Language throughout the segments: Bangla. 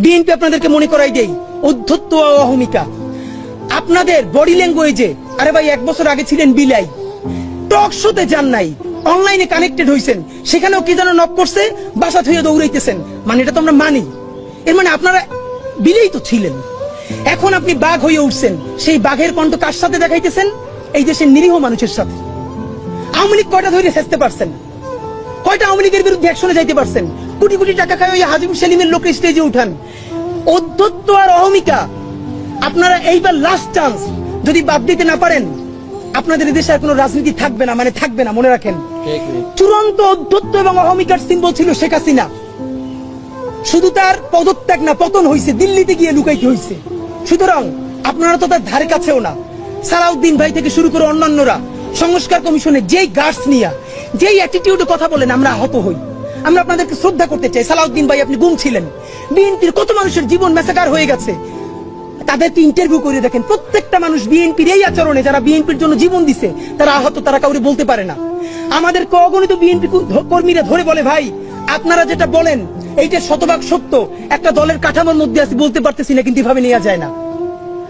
বিএনপি আপনাদেরকে মনে করাই দেই অধ্যত্ত ও অহমিকা। আপনাদের বডি ল্যাঙ্গুয়েজে, আরে ভাই 1 বছর আগে ছিলেন বিলাই, টক শোতে যান নাই, অনলাইনে কানেক্টেড হইছেন, সেখানেও কি যেন নক করছে, বাসা থুয়ে দৌড়াইতেছেন, মানে এটা তো আমরা মানি। এর মানে আপনারা বিলেই তো ছিলেন। এখন আপনি বাঘ হয়ে উঠছেন, সেই বাঘের কণ্ঠ কার সাথে দেখাইতেছেন? এই দেশের নিরীহ মানুষের সাথে। আওয়ামী লীগ কয়টা ধরে শেষতে পারছেন? কয়টা আওয়ামী লীগের বিরুদ্ধে অ্যাকশনে যাইতে পারছেন? কোটি কোটি টাকা খায় ওই হাজিবুর সেলিমের লোক স্টেজে উঠান। অধ্যত্ত আর অহমিকা আপনারা এইবার লাস্ট চান্স, যদি বাদ দিতে না পারেন আপনাদের দেশে আর কোনো রাজনীতি থাকবে না, মানে থাকবে না, মনে রাখেন। চূড়ান্ত অধ্যত্ত এবং অহমিকার সিম্বল ছিল শেখ হাসিনা। শুধু তার পদত্যাগ না, পতন হয়েছে, দিল্লিতে গিয়ে লুকাইতে হয়েছে। সুতরাং আপনারা তো তার ধারে কাছেও না। সালাউদ্দিন ভাই থেকে শুরু করে অন্যান্যরা সংস্কার কমিশনে যেই গার্ডস নিয়ে, যেই অ্যাটিটিউডে কথা বলেন, আমরা আহত হই। আমরা আপনাদেরকে শ্রদ্ধা করতে চাই। সালাউদ্দিন ভাই, আপনি গুম ছিলেন, বিএনপির কত মানুষের জীবন মেসাকার হয়ে গেছে, তাদেরকে ইন্টারভিউ করে দেখেন। প্রত্যেকটা মানুষ বিএনপির এই আচরণে, যারা বিএনপির জন্য জীবন দিছে, তারা আহত, তারা কাউরে বলতে পারে না। আমাদেরকে অগণিত বিএনপি কর্মীরা ধরে বলে, ভাই আপনারা যেটা বলেন এইটা শতভাগ সত্য, একটা দলের কাঠামোর মধ্যে আছে, বলতে পারতেছি না, কিন্তু এভাবে নেওয়া যায় না।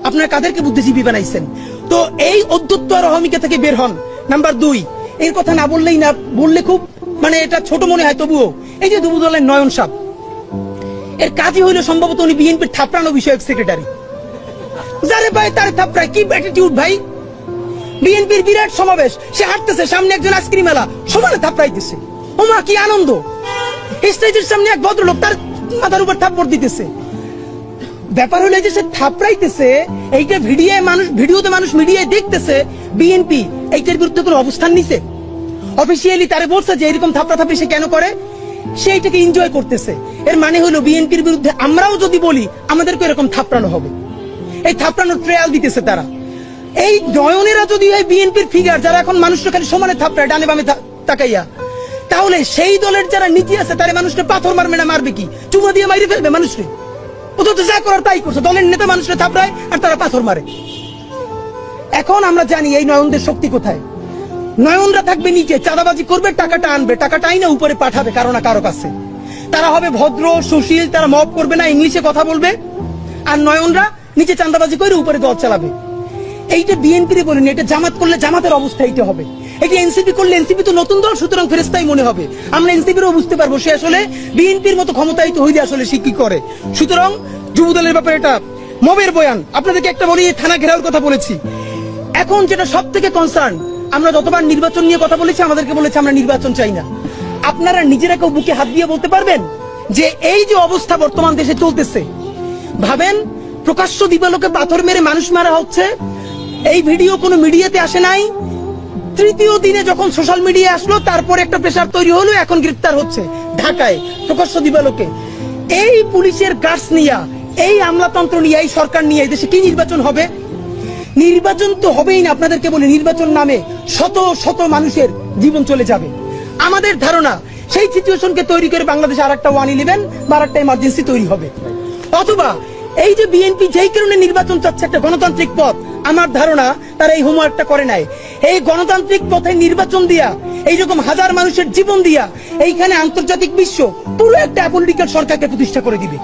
আপনারা কাদেরকে বুদ্ধিজীবী বানাইছেন? তো এই অধ্যত্ত আর অহমিকা থেকে বের হন। নাম্বার 2, এর কথা না বললেই না, বললে খুব মানে এটা ছোট মনে হয়, তবুও এই যে যুবদলের নয়ন সাহেব, এর কাজই হইল সম্ভবত উনি বিএনপির থাপড়ানো বিষয়ক সেক্রেটারি। যারে ভাই তার থাপড়ায় কি অ্যাটিটিউড ভাই! বিএনপির বিরাট সমাবেশ, সে হাঁটতেছে, সামনে একজন আইসক্রিম আলা সমানে থাপড়াইতেছে। ওমা কি আনন্দ! স্টেজের সামনে এক ভদ্রলোক তার মাথার উপর থাপ্পড় দিতেছে। ব্যাপার হলো যে সে থাপড়াইতেছে, এইটা ভিডিওতে মানুষ মিডিয়ায় দেখতেছে। বিএনপি এইটার বিরুদ্ধে কোনো অবস্থান নিছে? অফিসিয়ালি তারে বলছে যে এরকম থাপড়াথাপড়ি সে কেন করে? সে এটাকে এনজয় করতেছে। এর মানে হলো বিএনপির বিরুদ্ধে আমরাও যদি বলি, আমাদেরকে এরকম থাপড়ানো হবে। এই থাপড়ানোর ট্রায়াল দিতেছে তারা। এই নয়নেরা যদি হয় বিএনপির ফিগার, যারা এখন মানুষকে খালি সমানে থাপড়ায় ডানে বামে তাকাইয়া, তাহলে সেই দলের যারা নীতি আছে, তারা মানুষকে পাথর মারবে না, মারবে কি? চুমা দিয়ে মাইরে ফেলবে মানুষকে। ওদের তো যা করার তাই করছে, দলের নেতা মানুষকে থাপড়ায় আর তারা পাথর মারে। এখন আমরা জানি এই নয়নদের শক্তি কোথায়। নয়নরা থাকবে নিচে, চাঁদাবাজি করবে, টাকাটা আনবে, টাকাটা আইনা উপরে পাঠাবে কারো না কারো কাছে। তারা হবে ভদ্র সুশীল, তারা মব করবে না, ইংলিশে কথা বলবে। আর নয়নরা নিচে চাঁদাবাজি করে উপরে দল চালাবে। এইটা বিএনপির বলিনি, এটা জামাত করলে জামাতের অবস্থা এইটা হবে। এটা এনসিপি করলে, এনসিপি তো নতুন দল, সুতরাং ফেরেশতাই মনে হবে। আমরা এনসিপিরও বুঝতে পারবো সে আসলে বিএনপির মতো ক্ষমতায়িত হইলে আসলে সে কি করে। সুতরাং যুবদলের ব্যাপারে এটা মবের বয়ান। আপনাদেরকে একটা বলি, থানা ঘেরাওর কথা বলেছি। এখন যেটা সব থেকে কনসার্ন, আমরা যতবার নির্বাচন নিয়ে কথা বলেছি, আমাদেরকে বলেছে আমরা নির্বাচন চাই না। আপনারা নিজেরা কেউ বুকে হাত দিয়ে বলতে পারবেন যে এই যে অবস্থা বর্তমান দেশে চলতেছে, ভাবেন প্রকাশ্য দিবালোকে পাথর মেরে মানুষ মারা হচ্ছে, এই ভিডিও কোনো মিডিয়াতে আসে নাই। তৃতীয় দিনে যখন সোশ্যাল মিডিয়া আসলো, তারপরে একটা প্রেসার তৈরি হলো, এখন গ্রেফতার হচ্ছে ঢাকায় প্রকাশ্য দিবালোকে। এই পুলিশের গার্ডস নিয়ে, এই আমলাতন্ত্র নিয়ে, এই সরকার নিয়ে এই দেশে কি নির্বাচন হবে? নির্বাচন তো হবেই না। আপনাদেরকে বলি, নির্বাচন নামে শত শত মানুষের জীবন চলে যাবে। আমাদের ধারণা সেই সিচুয়েশনকে তৈরি করে বাংলাদেশে আরেকটা 111 বা আরেকটা ইমার্জেন্সি তৈরি হবে। অথবা এই যে বিএনপি যেই কারণে নির্বাচন চাচ্ছে, একটা গণতান্ত্রিক পথ, আমার ধারণা তারা এই হোমওয়ার্কটা করে নাই। এই গণতান্ত্রিক পথে নির্বাচন দিয়া, এইরকম হাজার মানুষের জীবন দিয়া, এইখানে আন্তর্জাতিক বিশ্ব পুরো একটা পলিটিক্যাল সরকারকে প্রতিষ্ঠা করে দিবে।